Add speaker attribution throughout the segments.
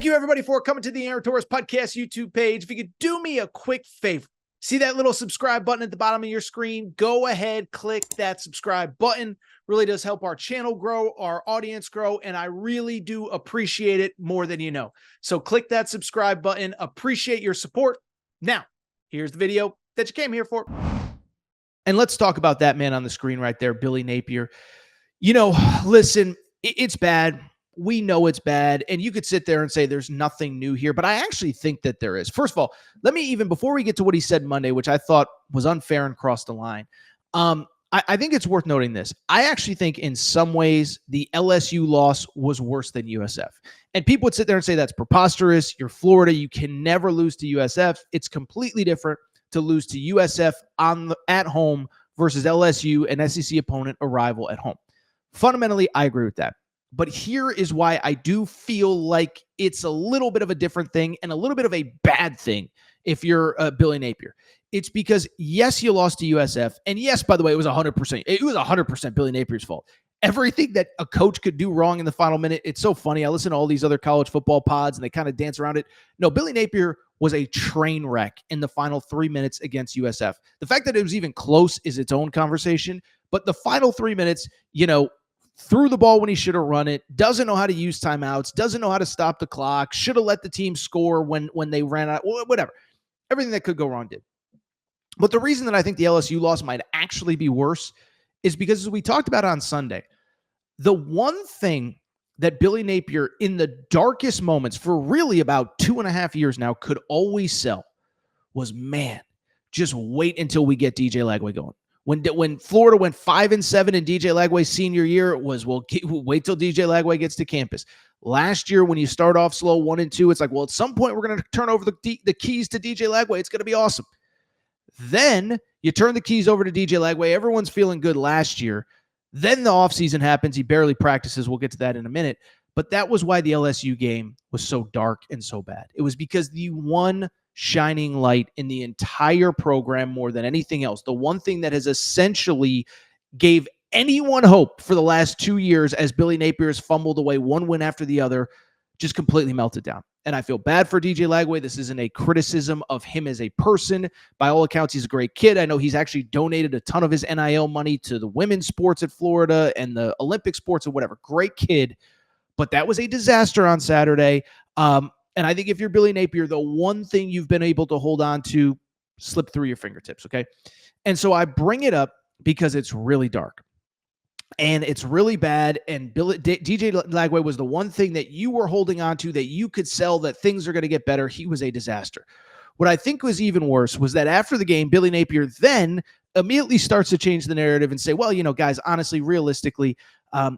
Speaker 1: Thank you, everybody, for coming to the Aaron Torres Podcast YouTube page. If you could do me a quick favor, see that little subscribe button at the bottom of your screen? Go ahead, click that subscribe button. Really does help our channel grow, our audience grow, and I really do appreciate it more than you know. So click that subscribe button. Appreciate your support. Now, here's the video that you came here for. And let's talk about that man on the screen right there, Billy Napier. You know, listen, it's bad. We know it's bad, and you could sit there and say there's nothing new here, but I actually think that there is. First of all, let me even, before we get to what he said Monday, which I thought was unfair and crossed the line, I think it's worth noting this. I actually think in some ways the LSU loss was worse than USF. And people would sit there and say that's preposterous. You're Florida. You can never lose to USF. It's completely different to lose to USF at home versus LSU, an SEC opponent, a rival at home. Fundamentally, I agree with that. But here is why I do feel like it's a little bit of a different thing and a little bit of a bad thing if you're Billy Napier. It's because, yes, you lost to USF. And yes, by the way, it was 100%. It was 100% Billy Napier's fault. Everything that a coach could do wrong in the final minute, it's so funny. I listen to all these other college football pods and they kind of dance around it. No, Billy Napier was a train wreck in the final 3 minutes against USF. The fact that it was even close is its own conversation. But the final 3 minutes, threw the ball when he should have run it, doesn't know how to use timeouts, doesn't know how to stop the clock, should have let the team score when they ran out, whatever. Everything that could go wrong did. But the reason that I think the LSU loss might actually be worse is because, as we talked about on Sunday, the one thing that Billy Napier in the darkest moments for really about 2.5 years now could always sell was, man, just wait until we get DJ Lagway going. When Florida went 5-7 in DJ Lagway's senior year, it was, well, wait till DJ Lagway gets to campus. Last year, when you start off slow 1-2, it's like, well, at some point we're going to turn over the keys to DJ Lagway. It's going to be awesome. Then you turn the keys over to DJ Lagway. Everyone's feeling good last year. Then the offseason happens. He barely practices. We'll get to that in a minute. But that was why the LSU game was so dark and so bad. It was because the one shining light in the entire program more than anything else, the one thing that has essentially gave anyone hope for the last 2 years as Billy Napier has fumbled away one win after the other, just completely melted down. And I feel bad for DJ Lagway. This isn't a criticism of him as a person. By all accounts, he's a great kid. I know he's actually donated a ton of his NIL money to the women's sports at Florida and the Olympic sports and whatever. Great kid. But that was a disaster on Saturday. And I think if you're Billy Napier, the one thing you've been able to hold on to slipped through your fingertips, okay? And so I bring it up because it's really dark. And it's really bad. And DJ Lagway was the one thing that you were holding on to that you could sell, that things are going to get better. He was a disaster. What I think was even worse was that after the game, Billy Napier then immediately starts to change the narrative and say, well, guys, honestly, realistically,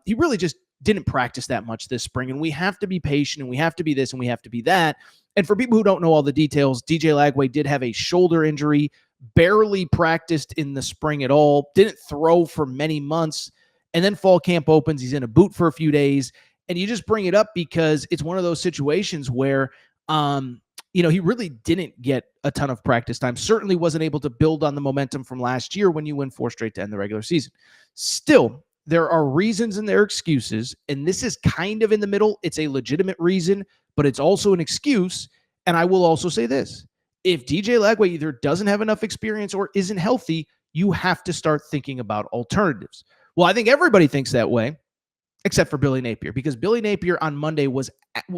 Speaker 1: he really just didn't practice that much this spring, and we have to be patient, and we have to be this, and we have to be that. And for people who don't know all the details, DJ Lagway did have a shoulder injury, barely practiced in the spring at all, didn't throw for many months, and then fall camp opens. He's in a boot for a few days, and you just bring it up because it's one of those situations where, he really didn't get a ton of practice time, certainly wasn't able to build on the momentum from last year when you win 4 straight to end the regular season. Still, there are reasons and there are excuses, and this is kind of in the middle. It's a legitimate reason, but it's also an excuse. And I will also say this. If DJ Lagway either doesn't have enough experience or isn't healthy, you have to start thinking about alternatives. Well, I think everybody thinks that way, except for Billy Napier, because Billy Napier on Monday was,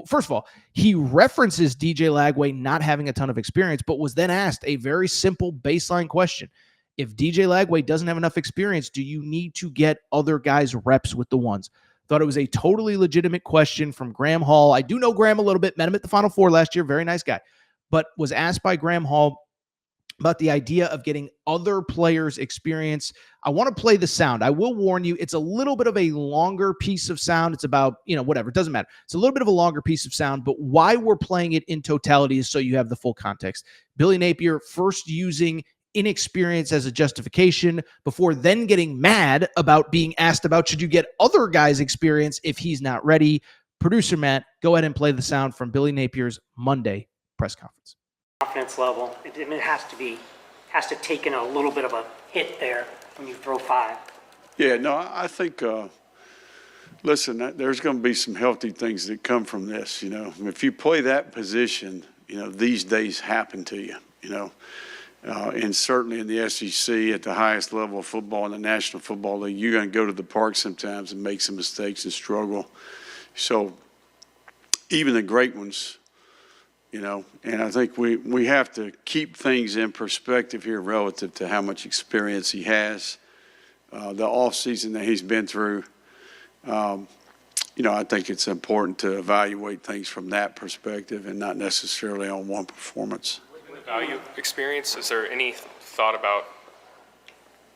Speaker 1: first of all, he references DJ Lagway not having a ton of experience, but was then asked a very simple baseline question. If DJ Lagway doesn't have enough experience, do you need to get other guys reps with the ones? Thought it was a totally legitimate question from Graham Hall. I do know Graham a little bit, met him at the Final Four last year, very nice guy, but was asked by Graham Hall about the idea of getting other players experience. I want to play the sound. I will warn you, it's a little bit of a longer piece of sound. It's about, whatever, it doesn't matter. It's a little bit of a longer piece of sound, but why we're playing it in totality is so you have the full context. Billy Napier first using inexperience as a justification before then getting mad about being asked about should you get other guys experience if he's not ready. Producer Matt, go ahead and play the sound from Billy Napier's Monday press conference.
Speaker 2: Confidence level, it has to take in a little bit of a hit there when you throw 5.
Speaker 3: Yeah, no, I think, Listen, there's going to be some healthy things that come from this. If you play that position, these days happen to you. And certainly in the SEC at the highest level of football in the National Football League, you're going to go to the park sometimes and make some mistakes and struggle. So even the great ones, and I think we have to keep things in perspective here relative to how much experience he has, the offseason that he's been through. I think it's important to evaluate things from that perspective and not necessarily on one performance.
Speaker 4: Value experience, is there any thought about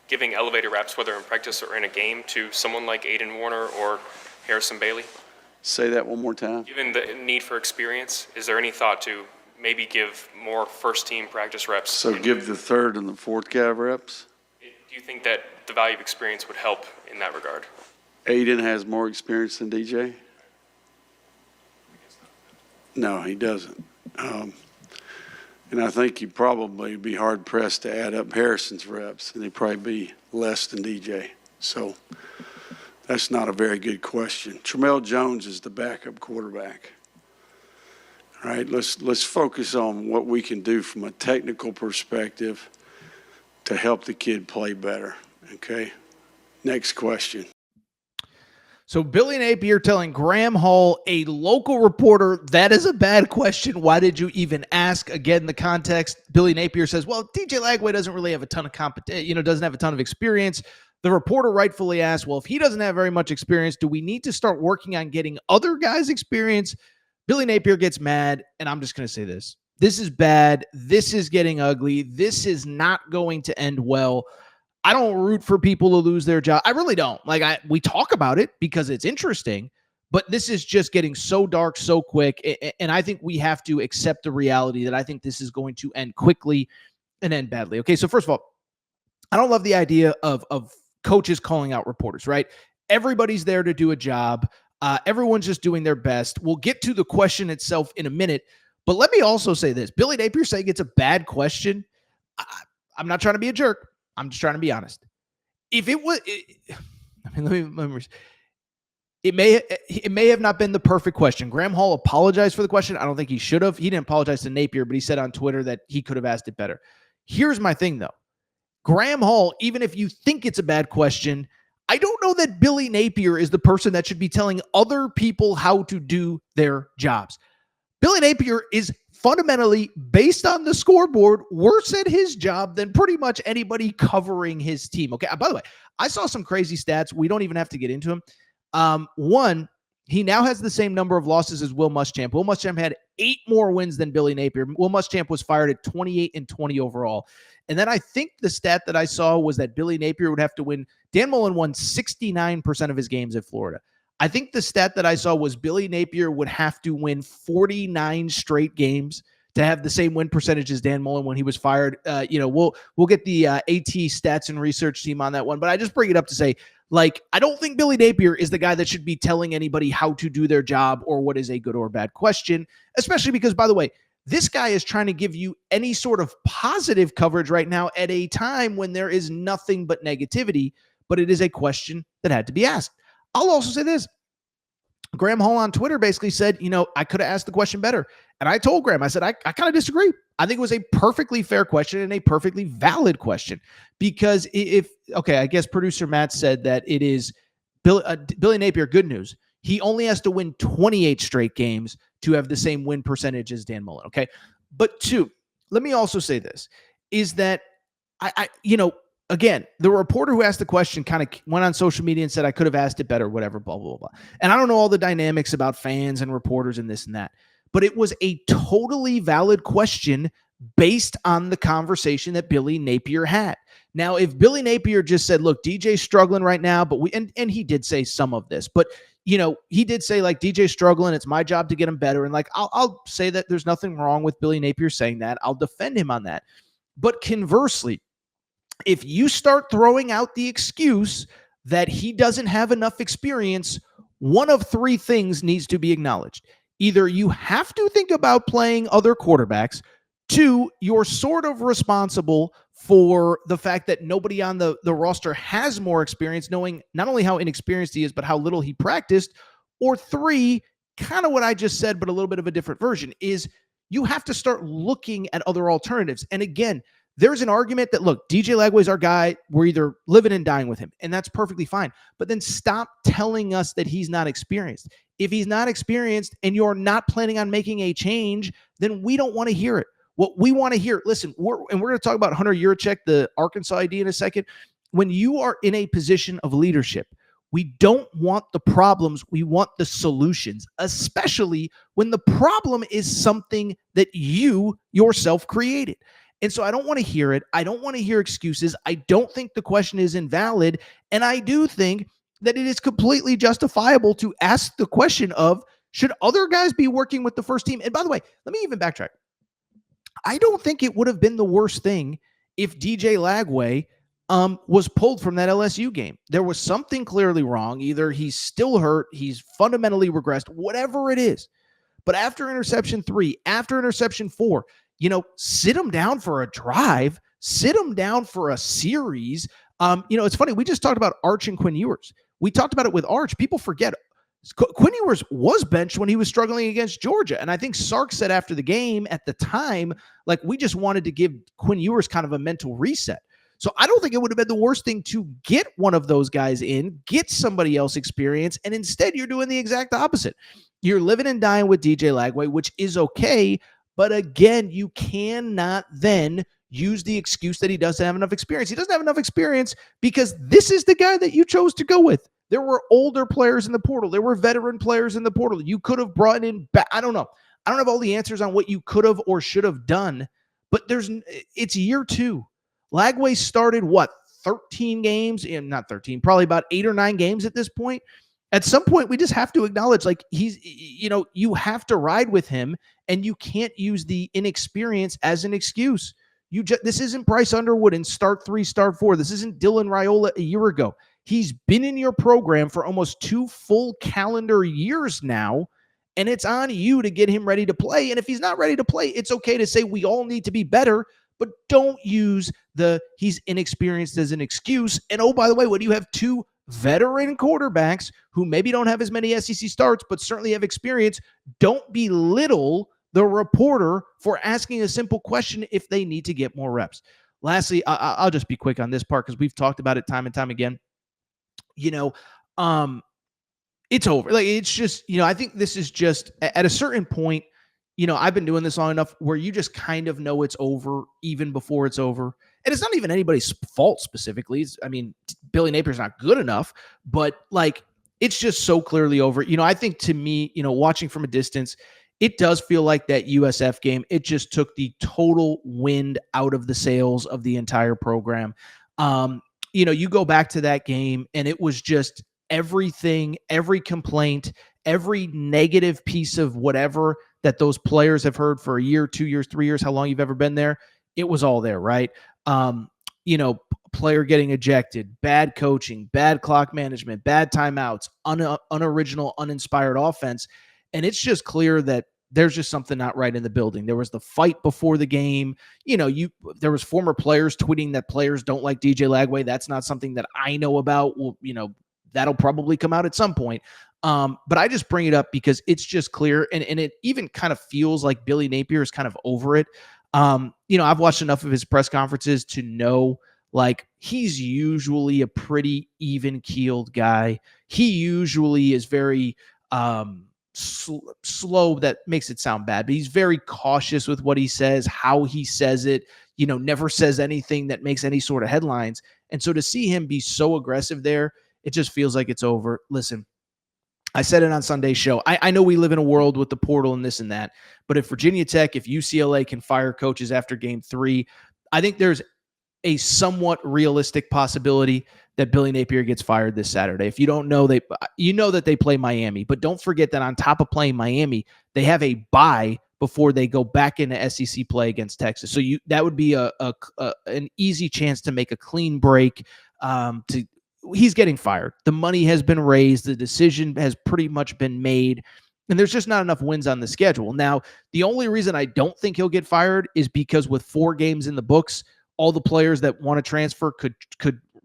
Speaker 4: giving elevator reps, whether in practice or in a game, to someone like Aiden Warner or Harrison Bailey?
Speaker 3: Say that one more time.
Speaker 4: Given the need for experience, is there any thought to maybe give more first-team practice reps?
Speaker 3: So give the third and the fourth guy reps?
Speaker 4: Do you think that the value of experience would help in that regard?
Speaker 3: Aiden has more experience than DJ? No, he doesn't. And I think you'd probably be hard-pressed to add up Harrison's reps, and he'd probably be less than DJ. So that's not a very good question. Tramel Jones is the backup quarterback. All right, let's focus on what we can do from a technical perspective to help the kid play better, okay? Next question.
Speaker 1: So Billy Napier telling Graham Hall, a local reporter, that is a bad question. Why did you even ask? Again, the context, Billy Napier says, well, DJ Lagway doesn't really have a ton of doesn't have a ton of experience. The reporter rightfully asked, well, if he doesn't have very much experience, do we need to start working on getting other guys experience? Billy Napier gets mad, and I'm just going to say this. This is bad. This is getting ugly. This is not going to end well. I don't root for people to lose their job. I really don't. We talk about it because it's interesting, but this is just getting so dark so quick. And I think we have to accept the reality that I think this is going to end quickly and end badly. Okay, so first of all, I don't love the idea of coaches calling out reporters, right? Everybody's there to do a job. Everyone's just doing their best. We'll get to the question itself in a minute, but let me also say this. Billy Napier saying it's a bad question. I'm not trying to be a jerk. I'm just trying to be honest. If it was, it may have not been the perfect question. Graham Hall apologized for the question. I don't think he should have. He didn't apologize to Napier, but he said on Twitter that he could have asked it better. Here's my thing, though. Graham Hall, even if you think it's a bad question, I don't know that Billy Napier is the person that should be telling other people how to do their jobs. Billy Napier is fundamentally, based on the scoreboard, worse at his job than pretty much anybody covering his team. Okay. By the way, I saw some crazy stats. We don't even have to get into them. One, he now has the same number of losses as Will Muschamp. Will Muschamp had 8 more wins than Billy Napier. Will Muschamp was fired at 28-20 overall. And then I think the stat that I saw was that Billy Napier would have to win. Dan Mullen won 69% of his games at Florida. I think the stat that I saw was Billy Napier would have to win 49 straight games to have the same win percentage as Dan Mullen when he was fired. We'll get the AT stats and research team on that one, but I just bring it up to say, I don't think Billy Napier is the guy that should be telling anybody how to do their job or what is a good or bad question, especially because, by the way, this guy is trying to give you any sort of positive coverage right now at a time when there is nothing but negativity, but it is a question that had to be asked. I'll also say this. Graham Hall on Twitter basically said, I could have asked the question better. And I told Graham, I said, I kind of disagree. I think it was a perfectly fair question and a perfectly valid question because I guess producer Matt said that it is Billy Napier, good news. He only has to win 28 straight games to have the same win percentage as Dan Mullen. Okay. But 2, let me also say this is that again, the reporter who asked the question kind of went on social media and said, I could have asked it better, whatever, blah, blah, blah. And I don't know all the dynamics about fans and reporters and this and that, but it was a totally valid question based on the conversation that Billy Napier had. Now, if Billy Napier just said, look, DJ's struggling right now, but and he did say some of this, but he did say DJ's struggling. It's my job to get him better. And I'll say that there's nothing wrong with Billy Napier saying that. I'll defend him on that. But conversely, if you start throwing out the excuse that he doesn't have enough experience, one of 3 things needs to be acknowledged. Either you have to think about playing other quarterbacks. Two, you're sort of responsible for the fact that nobody on the roster has more experience, knowing not only how inexperienced he is, but how little he practiced. Or three, kind of what I just said, but a little bit of a different version, is you have to start looking at other alternatives. And again, there's an argument that, look, DJ Lagway's our guy. We're either living and dying with him, and that's perfectly fine. But then stop telling us that he's not experienced. If he's not experienced and you're not planning on making a change, then we don't want to hear it. What we want to hear, listen, we're going to talk about Hunter Yurachek, the Arkansas ID, in a second. When you are in a position of leadership, we don't want the problems. We want the solutions, especially when the problem is something that you yourself created. And so I don't want to hear it. I don't want to hear excuses. I don't think the question is invalid. And I do think that it is completely justifiable to ask the question of, should other guys be working with the first team? And by the way, let me even backtrack. I don't think it would have been the worst thing if DJ Lagway was pulled from that LSU game. There was something clearly wrong. Either he's still hurt, he's fundamentally regressed, whatever it is. But after interception 3, after interception 4, sit him down for a drive, sit him down for a series. It's funny. We just talked about Arch and Quinn Ewers. We talked about it with Arch. People forget Quinn Ewers was benched when he was struggling against Georgia. And I think Sark said after the game at the time, like, we just wanted to give Quinn Ewers kind of a mental reset. So I don't think it would have been the worst thing to get one of those guys in, get somebody else experience, and instead you're doing the exact opposite. You're living and dying with DJ Lagway, which is okay. But again, you cannot then use the excuse that he doesn't have enough experience. He doesn't have enough experience because this is the guy that you chose to go with. There were older players in the portal. There were veteran players in the portal. You could have brought in back. I don't know. I don't have all the answers on what you could have or should have done, but it's year 2. Lagway started 13 games, and not 13, probably about 8 or 9 games at this point. At some point, we just have to acknowledge, like, you have to ride with him, and you can't use the inexperience as an excuse. This isn't Bryce Underwood in start 3, start 4. This isn't Dylan Raiola a year ago. He's been in your program for almost 2 full calendar years now, and it's on you to get him ready to play. And if he's not ready to play, it's okay to say we all need to be better, but don't use he's inexperienced as an excuse. And oh, by the way, when you have 2 veteran quarterbacks who maybe don't have as many SEC starts, but certainly have experience, don't belittle the reporter for asking a simple question if they need to get more reps. Lastly, I'll just be quick on this part because we've talked about it time and time again. It's over. Like, it's just, I think this is just at a certain point, I've been doing this long enough where you just kind of know it's over even before it's over. And it's not even anybody's fault specifically. Billy Napier's not good enough, but like, it's just so clearly over. I think to me, watching from a distance, it does feel like that USF game, it just took the total wind out of the sails of the entire program. You go back to that game and it was just everything, every complaint, every negative piece of whatever that those players have heard for a year, 2 years, 3 years, how long you've ever been there. It was all there, right? Player getting ejected, bad coaching, bad clock management, bad timeouts, unoriginal, uninspired offense. And it's just clear that there's just something not right in the building. There was the fight before the game. There was former players tweeting that players don't like DJ Lagway. That's not something that I know about. Well, that'll probably come out at some point. But I just bring it up because it's just clear. And it even kind of feels like Billy Napier is kind of over it. I've watched enough of his press conferences to know, like, he's usually a pretty even-keeled guy. He usually is very slow. That makes it sound bad, but he's very cautious with what he says, how he says it, never says anything that makes any sort of headlines. And so to see him be so aggressive there, it just feels like it's over. Listen, I said it on Sunday's show. I know we live in a world with the portal and this and that, but if Virginia Tech, if UCLA can fire coaches after game 3, I think there's a somewhat realistic possibility that Billy Napier gets fired this Saturday. If you don't know, that they play Miami, but don't forget that on top of playing Miami, they have a bye before they go back into SEC play against Texas. So that would be an easy chance to make a clean break. He's getting fired. The money has been raised. The decision has pretty much been made. And there's just not enough wins on the schedule. Now, the only reason I don't think he'll get fired is because with 4 games in the books, all the players that want to transfer could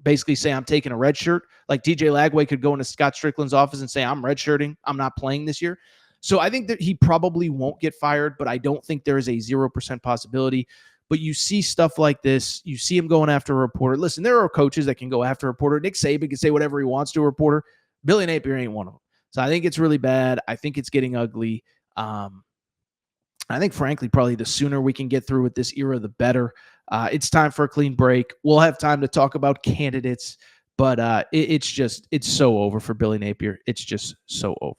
Speaker 1: basically say, I'm taking a red shirt. Like DJ Lagway could go into Scott Strickland's office and say, I'm redshirting. I'm not playing this year. So I think that he probably won't get fired, but I don't think there is a 0% possibility. But you see stuff like this. You see him going after a reporter. Listen, there are coaches that can go after a reporter. Nick Saban can say whatever he wants to a reporter. Billy Napier ain't one of them. So I think it's really bad. I think it's getting ugly. I think, frankly, probably the sooner we can get through with this era, the better. It's time for a clean break. We'll have time to talk about candidates, but it's so over for Billy Napier. It's just so over.